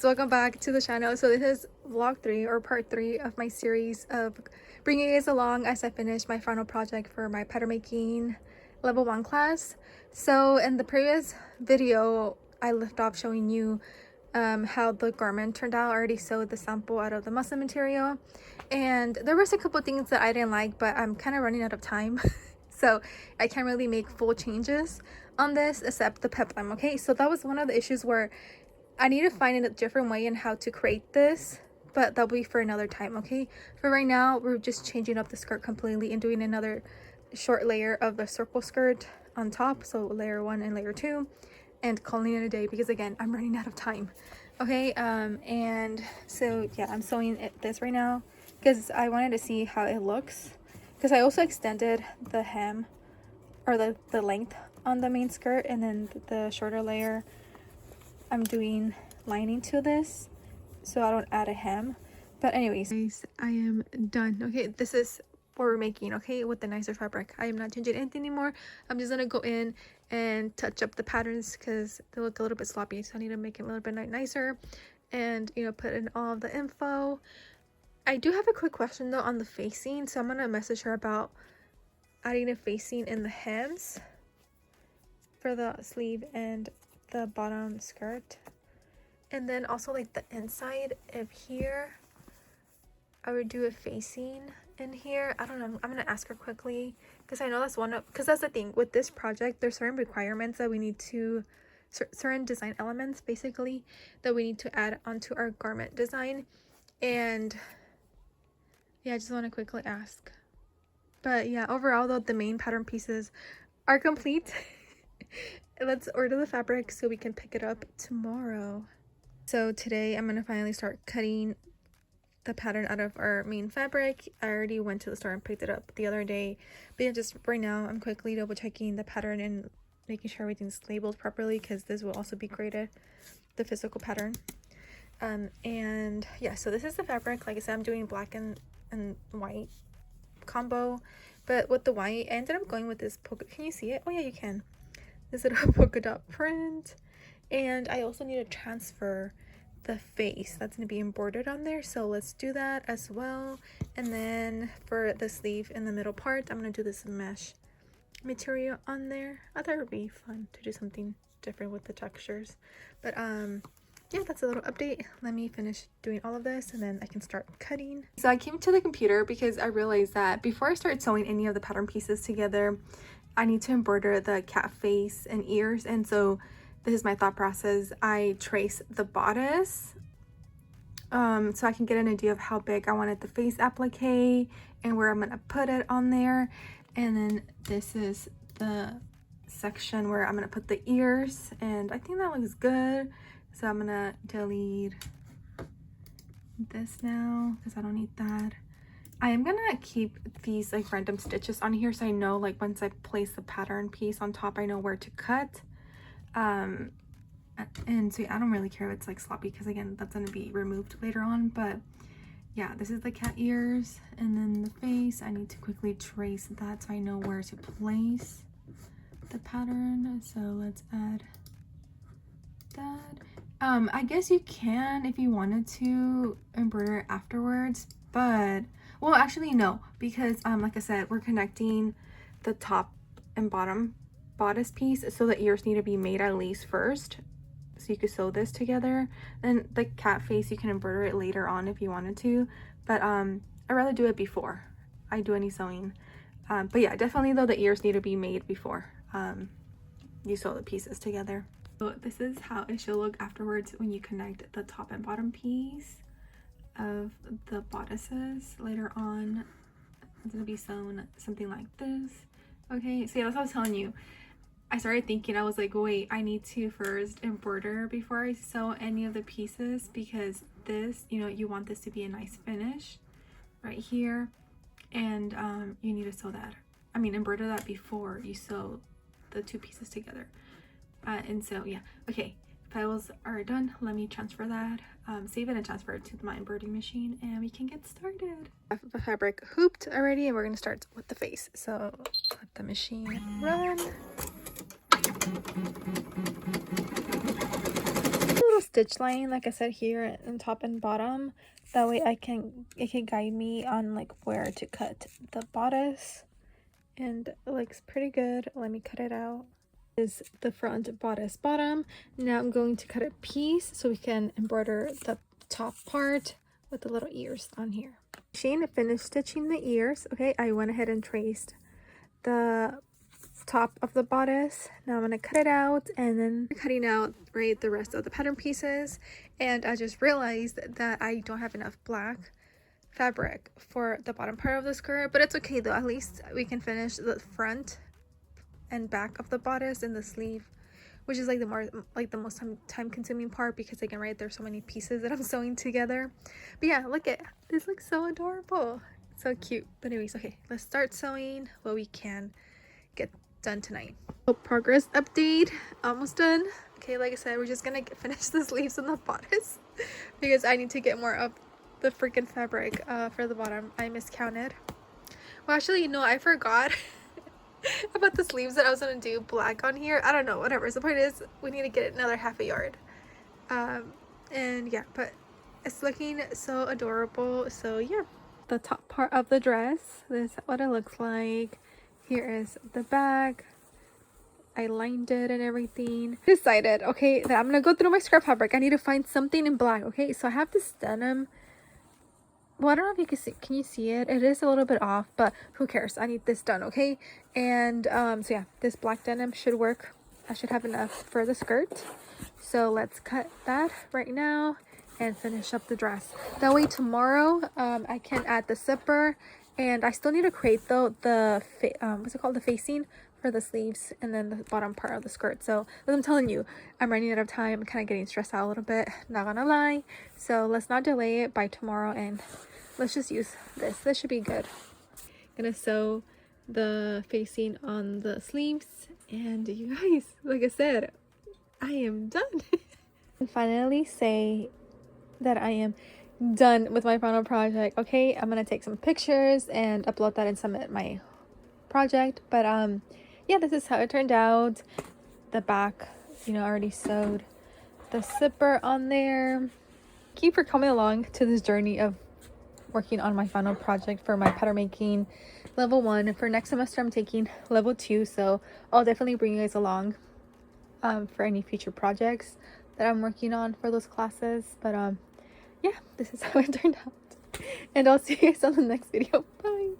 guys, welcome back to the channel. So this is vlog 3 or part 3 of my series of bringing you guys along as I finish my final project for my pattern making level 1 class. So in the previous video I left off showing you how the garment turned out. I already sewed the sample out of the muslin material, and there was a couple things that I didn't like, but I'm kind of running out of time so I can't really make full changes on this except the peplum. Okay, so that was one of the issues where I need to find a different way in how to create this, but that'll be for another time. Okay, for right now we're just changing up the skirt completely and doing another short layer of the circle skirt on top, so layer 1 and layer 2, and calling it a day because again I'm running out of time. Okay, and so yeah, I'm sewing this right now because I wanted to see how it looks, because I also extended the hem or the length on the main skirt, and then the shorter layer I'm doing lining to this so I don't add a hem. But anyways guys, I am done. Okay, this is what we're making, okay, with the nicer fabric. I am not changing anything anymore. I'm just gonna go in and touch up the patterns because they look a little bit sloppy, so I need to make it a little bit nicer and, you know, put in all of the info. I do have a quick question though on the facing, so I'm gonna message her about adding a facing in the hems for the sleeve and the bottom skirt, and then also like the inside of here I would do a facing in here. I don't know, I'm gonna ask her quickly because I know that's one of, because that's the thing with this project, there's certain requirements that we need to, certain design elements basically that we need to add onto our garment design, and yeah, I just want to quickly ask. But yeah, overall though, the main pattern pieces are complete. Let's order the fabric so we can pick it up tomorrow. So today I'm gonna finally start cutting the pattern out of our main fabric. I already went to the store and picked it up the other day, but yeah, just right now I'm quickly double checking the pattern and making sure everything's labeled properly because this will also be graded, the physical pattern. And yeah, so this is the fabric. Like I said, I'm doing black and white combo, but with the white I ended up going with this polka. Can you see it? Oh yeah, you can. This little polka dot print, and I also need to transfer the face that's going to be embroidered on there, so let's do that as well. And then for the sleeve in the middle part, I'm going to do this mesh material on there. I thought it would be fun to do something different with the textures, but yeah, that's a little update. Let me finish doing all of this and then I can start cutting. So I came to the computer because I realized that before I start sewing any of the pattern pieces together, I need to embroider the cat face and ears, and so this is my thought process. I trace the bodice so I can get an idea of how big I wanted the face applique and where I'm gonna put it on there, and then this is the section where I'm gonna put the ears, and I think that looks good, so I'm gonna delete this now because I don't need that. I am gonna keep these like random stitches on here so I know, like, once I place the pattern piece on top, I know where to cut. And so yeah, I don't really care if it's like sloppy because again that's gonna be removed later on. But yeah, this is the cat ears, and then the face, I need to quickly trace that so I know where to place the pattern. So let's add that. I guess you can, if you wanted to, embroider it afterwards, but well, actually no, because like I said, we're connecting the top and bottom bodice piece, so the ears need to be made at least first so you could sew this together. Then the cat face, you can embroider it later on if you wanted to, but I'd rather do it before I do any sewing. But yeah, definitely though, the ears need to be made before you sew the pieces together. So this is how it should look afterwards when you connect the top and bottom piece of the bodices. Later on it's gonna be sewn something like this. Okay, so yeah, that's what I was telling you. I started thinking, I was like, wait, I need to first embroider before I sew any of the pieces, because this, you know, you want this to be a nice finish right here, and you need to sew that, I mean embroider that before you sew the two pieces together. And so yeah, okay, files are done. Let me transfer that, save it and transfer it to my embroidering machine, and we can get started. I have the fabric hooped already, and we're gonna start with the face. So let the machine run. stitch line, like I said, here on top and bottom. That way it can guide me on like where to cut the bodice. And it looks pretty good. Let me cut it out. Is the front bodice bottom. Now I'm going to cut a piece so we can embroider the top part with the little ears on here. Shane finished stitching the ears. Okay, I went ahead and traced the top of the bodice. Now I'm going to cut it out, and then cutting out right the rest of the pattern pieces. And I just realized that I don't have enough black fabric for the bottom part of the skirt, but it's okay though. At least we can finish the front and back of the bodice and the sleeve, which is like the most time consuming part, because again, right, there's so many pieces that I'm sewing together. But yeah, look at this, looks so adorable, so cute. But anyways, okay, let's start sewing what we can get done tonight. So progress update, almost done. Okay, like I said, we're just gonna finish the sleeves and the bodice because I need to get more of the freaking fabric for the bottom. I miscounted. Well, actually, no, I forgot about the sleeves that I was gonna do black on here. I don't know, whatever. So the point is, we need to get another half a yard. And yeah, but it's looking so adorable. So yeah, the top part of the dress, this is what it looks like. Here is the back. I lined it and everything. Decided, okay, that I'm gonna go through my scrap fabric. I need to find something in black. Okay, so I have this denim. Well, I don't know if you can see. Can you see it? It is a little bit off, but who cares? I need this done, okay? And so yeah, this black denim should work. I should have enough for the skirt. So let's cut that right now and finish up the dress. That way tomorrow I can add the zipper, and I still need to create though the what's it called, the facing for the sleeves and then the bottom part of the skirt. So as I'm telling you, I'm running out of time. I'm kind of getting stressed out a little bit, not gonna lie. So let's not delay it by tomorrow, and let's just use this should be good. Gonna sew the facing on the sleeves, and you guys, like I said, I am done. And finally say that I am done with my final project. Okay, I'm gonna take some pictures and upload that and submit my project. But yeah, this is how it turned out. The back, you know, already sewed the zipper on there. Thank you for coming along to this journey of working on my final project for my pattern making level 1. For next semester I'm taking level 2, so I'll definitely bring you guys along for any future projects that I'm working on for those classes. But yeah, this is how it turned out, and I'll see you guys on the next video. Bye.